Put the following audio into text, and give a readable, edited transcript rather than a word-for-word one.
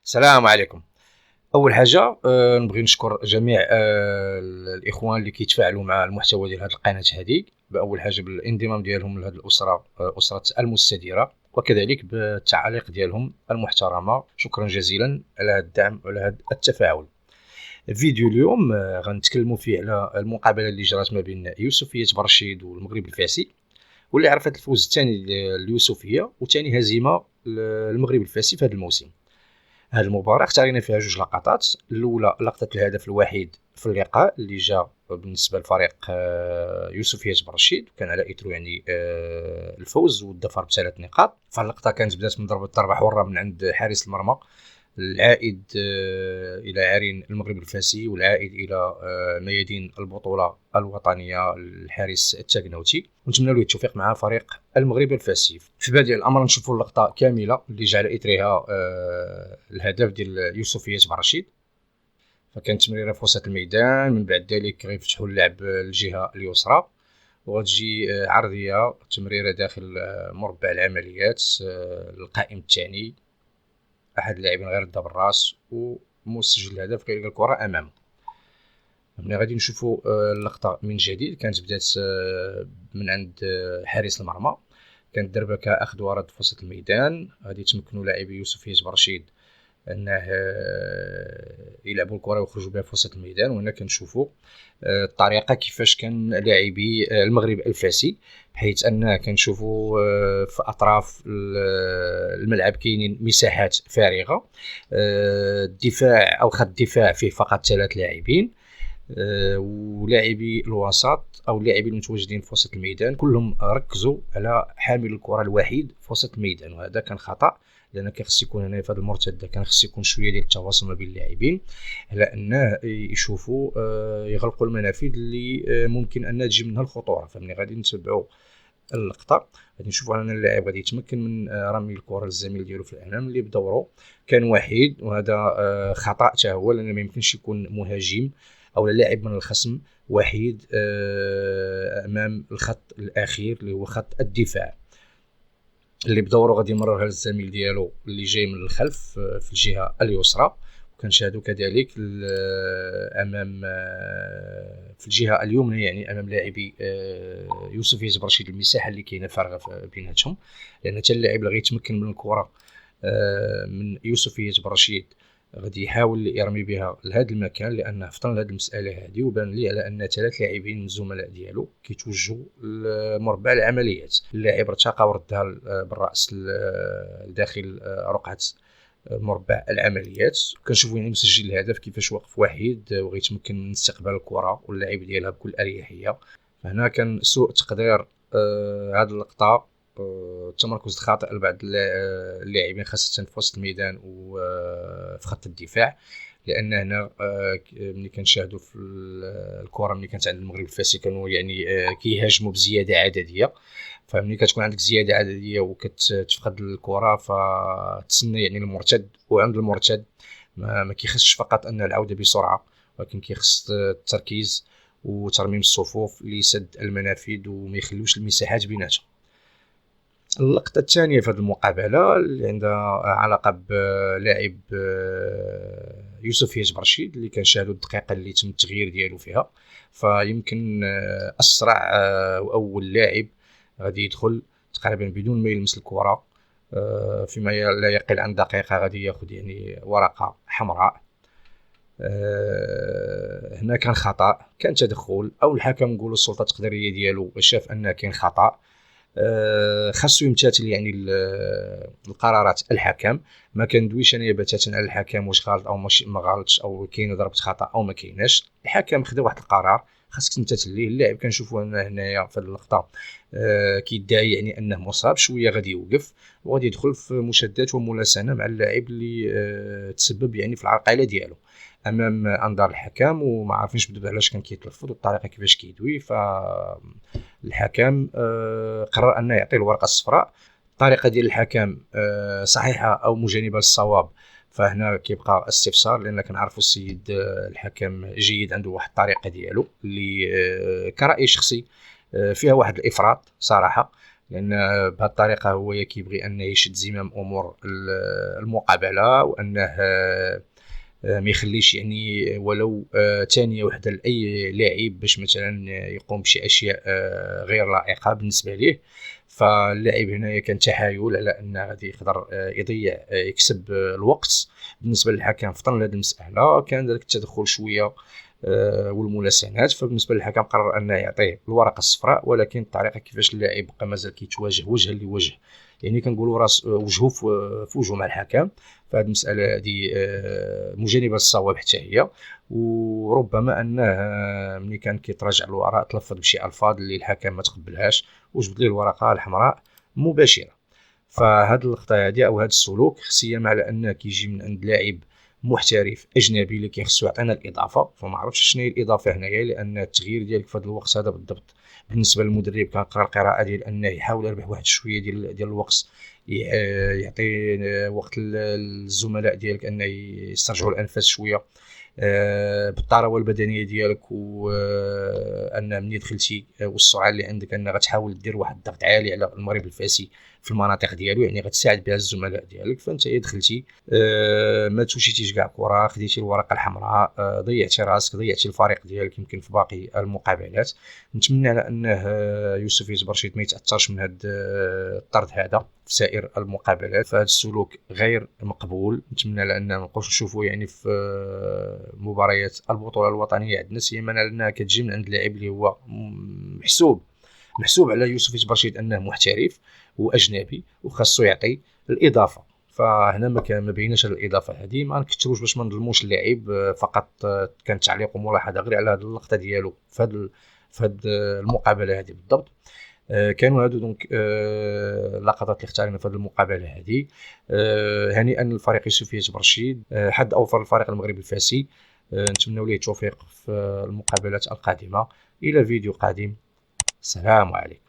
السلام عليكم. اول حاجه نبغي نشكر جميع الاخوان اللي كيتفاعلوا مع المحتوى ديال هذه القناه هذه. باول حاجه بالانضمام ديالهم لهذه الاسره، اسره المستديره، وكذلك بالتعاليق ديالهم المحترمه. شكرا جزيلا على هذا الدعم وعلى هذا التفاعل. فيديو اليوم غنتكلموا فيه على المقابله اللي جرات ما بين يوسفيه برشيد والمغرب الفاسي، واللي عرفت الفوز الثاني لليوسفيه وثاني هزيمه للمغرب الفاسي في هذا الموسم. هذه المباراة اختارينا فيها جوج لقطات. الأولى لقطة الهدف الوحيد في اللقاء اللي جاء بالنسبة لفريق يوسفية برشيد، وكان على إثره يعني الفوز والظفر ب3 نقاط. فاللقطة كانت بدات من ضربة حرة من عند حارس المرمى العائد إلى عرين المغرب الفاسي والعائد إلى ميادين البطولة الوطنية الحارس التاكناوتي، ونتمنى له التوفيق مع فريق المغرب الفاسي. في بادئ الأمر نشوفوا اللقطة كاملة اللي جاء على إثرها الهدف ديال يوسفية برشيد. فكانت تمريرة في وسط الميدان، من بعد ذلك غيفتحوا اللعب الجهة اليسرى وغتجي عرضية تمريرة داخل مربع العمليات القائم الثاني. احد اللاعبين غير ضرب الراس ومسجل الهدف كيلقى الكره امامه. ملي غادي نشوفوا اللقطه من جديد، كانت بدات من عند حارس المرمى، كانت دربكه اخذ ورد في وسط الميدان. غادي يتمكنوا لاعبي يوسفية برشيد انه يلعبوا الكره ويخرجوا بها في وسط الميدان. وهنا كنشوفوا الطريقه كيفاش كان لاعبي المغرب الفاسي، بحيث ان كنشوفوا في اطراف الملعب كاينين مساحات فارغه. الدفاع او خط الدفاع فيه فقط 3 لاعبين، ولاعبي الوسط او اللاعبين المتواجدين في وسط الميدان كلهم ركزوا على حامل الكره الوحيد في وسط الميدان، وهذا كان خطا. لان كيخص يكون هنا في هذه المرتده كان خص يكون شويه ديال التواصل ما بين اللاعبين على انه يشوفوا يغلقوا المنافذ اللي ممكن ان تجي منها الخطوره. فملي غادي نتبعوا اللقطه غادي نشوفوا ان اللاعب غادي يتمكن من رمي الكره للزميل ديالو في الامام اللي بدوره كان وحيد، وهذا خطا حتى هو، لان ما يمكنش يكون مهاجم او لاعب من الخصم وحيد امام الخط الاخير اللي هو خط الدفاع، اللي بدوره غادي يمررها للزميل ديالو اللي جاي من الخلف في الجهه اليسرى. وكنشاهدوا كذلك امام في الجهه اليمنى، يعني امام لاعبي يوسفية برشيد، المساحه اللي كاينه فارغه بيناتهم، لان حتى اللاعب اللي غيتمكن من الكره من يوسفية برشيد غادي يحاول يرمي بها لهذا المكان، لان فطن هذه المساله هذه وبان لي على ان 3 لاعبين من الزملاء ديالو كيتوجهوا لمربع العمليات. اللاعب ارتقى وردها بالراس داخل رقعه مربع العمليات. كنشوفوا يعني مسجل الهدف كيفاش واقف وحيد وغيتمكن من استقبال الكره واللعب ديالها بكل اريحيه. فهنا كان سوء تقدير هذه اللقطه، التمركز الخاطئ لبعض اللاعبين خاصه في وسط الميدان وفي خط الدفاع. لان هنا ملي كنشاهدوا في الكره ملي كانت عند المغرب الفاسي كانوا يعني كيهاجموا بزياده عدديه. فملي كتكون عندك زياده عدديه وكتفقد الكره فتسنى يعني المرتد، وعند المرتد ما كيخصش فقط ان العوده بسرعه، ولكن كيخص التركيز وترميم الصفوف لسد المنافذ وما يخلوش المساحات بيناتهم. اللقطه الثانيه في هذه المقابله اللي عندها علاقه بلاعب يوسفية برشيد اللي كنشاهدوا الدقيقه اللي تم التغيير ديالو فيها. فيمكن اسرع واول لاعب غادي يدخل تقريبا بدون ما يلمس الكره فيما لا يقل عن دقيقه غادي ياخذ يعني ورقه حمراء. هنا كان خطا، كان تدخل، او الحكم نقولوا السلطه التقديريه ديالو شاف ان كاين خطا. خاصو يمتثل يعني القرارات الحكم. ما كندويش انايا بتاتا على الحكم واش غلط او ماشي ما غلطش او كاينه ضربه خطا او ما كايناش. الحكم خدا واحد القرار خاصك تمتثل ليه. اللاعب كنشوفوا هنايا في اللقطه كيدعي يعني انه مصاب، شويه غادي يوقف وغادي يدخل في مشادات وملاسنه مع اللاعب اللي تسبب يعني في العرقله ديالو امام انظار الحكم، وما عارفينش بالضبط علاش كان كيتلفظ والطريقه كيفاش كيدوي. فالحكم قرر انه يعطيه الورقه الصفراء. الطريقه ديال الحكم صحيحه او مجانبه للصواب، فهنا كيبقى استفسار، لان كنعرفوا السيد الحكم جيد عنده واحد الطريقه ديالو اللي كرأي شخصي فيها واحد الافراط صراحه. لان بهذه الطريقه هو كيبغي انه يشد زمام امور المقابله، وانه ما يخليش يعني ولو ثانيه وحده لاي لاعب باش مثلا يقوم بشي اشياء غير لائقه بالنسبه ليه. فاللاعب هنايا كان تحايل على ان غادي يقدر يضيع يكسب الوقت. بالنسبه للحكم فطن لهذه المساله، كان ذلك التدخل شويه والملاسنات. فبالنسبه للحكم قرر انه يعطيه الورقه الصفراء، ولكن الطريقه كيفاش اللاعب بقى مازال كيتواجه وجها لوجه، يعني كنقولوا راس وجهه في وجهه مع الحكم. فهذه المساله هذه مجانبه للصواب حتى هي. وربما انه ملي كان كيتراجع للوراء تلفظ بشي الفاظ اللي الحكم ما تقبلهاش وجبد ليه الورقه الحمراء مباشره. فهاد اللقطه هادي او هاد السلوك خصيا على انه كيجي من عند لاعب محترف اجنبي اللي كيخصو يعطينا الاضافه. فما عرفتش شنو هي الاضافه هنايا، لان التغيير ديالك في هذا الوقت هذا بالضبط بالنسبه للمدرب كنقرا القراءه ديال انه يحاول يربح واحد شويه ديال الوقت، يعطي وقت الزملاء ديالك انه يسترجعوا الانفاس شويه بالطراوه البدنيه ديالك، وان ملي دخلتي والسرعه اللي عندك ان غتحاول دير واحد الضغط عالي على المريض الفاسي في المناطق ديالو، يعني غتساعد بها الزملاء ديالك. فانت دخلتي ما توشيتيش كاع كره، خديتي الورقه الحمراء، ضيعتي راسك، ضيعتي الفريق ديالك يمكن في باقي المقابلات. نتمنى على انه يوسف يتبرشيد ما يتاثرش من هذا الطرد هذا في سائر المقابلات. فهذا السلوك غير مقبول. نتمنى على ان نبقاوش نشوفوا يعني في مباريات البطوله الوطنيه عندنا، سيما لانها كتجي من عند لاعب اللي هو محسوب على يوسف يتبرشيد انه محترف واجنبي وخاصو يعطي الاضافه. فهنا ما بيناش هذه الاضافه هذه. ما نكثروش باش ما نظلموش اللاعب، فقط كان تعليق وملاحظه غير على هذه اللقطه ديالو في هذه المقابله هذه بالضبط. كانوا هادو دونك اللقطات اللي اختارنا في هذه المقابله هذه. هنيئا للفريق يوسف يتبرشيد، حد اوفر الفريق المغربي الفاسي. نتمنوا ليه التوفيق في المقابلات القادمه. الى فيديو قادم، السلام عليكم.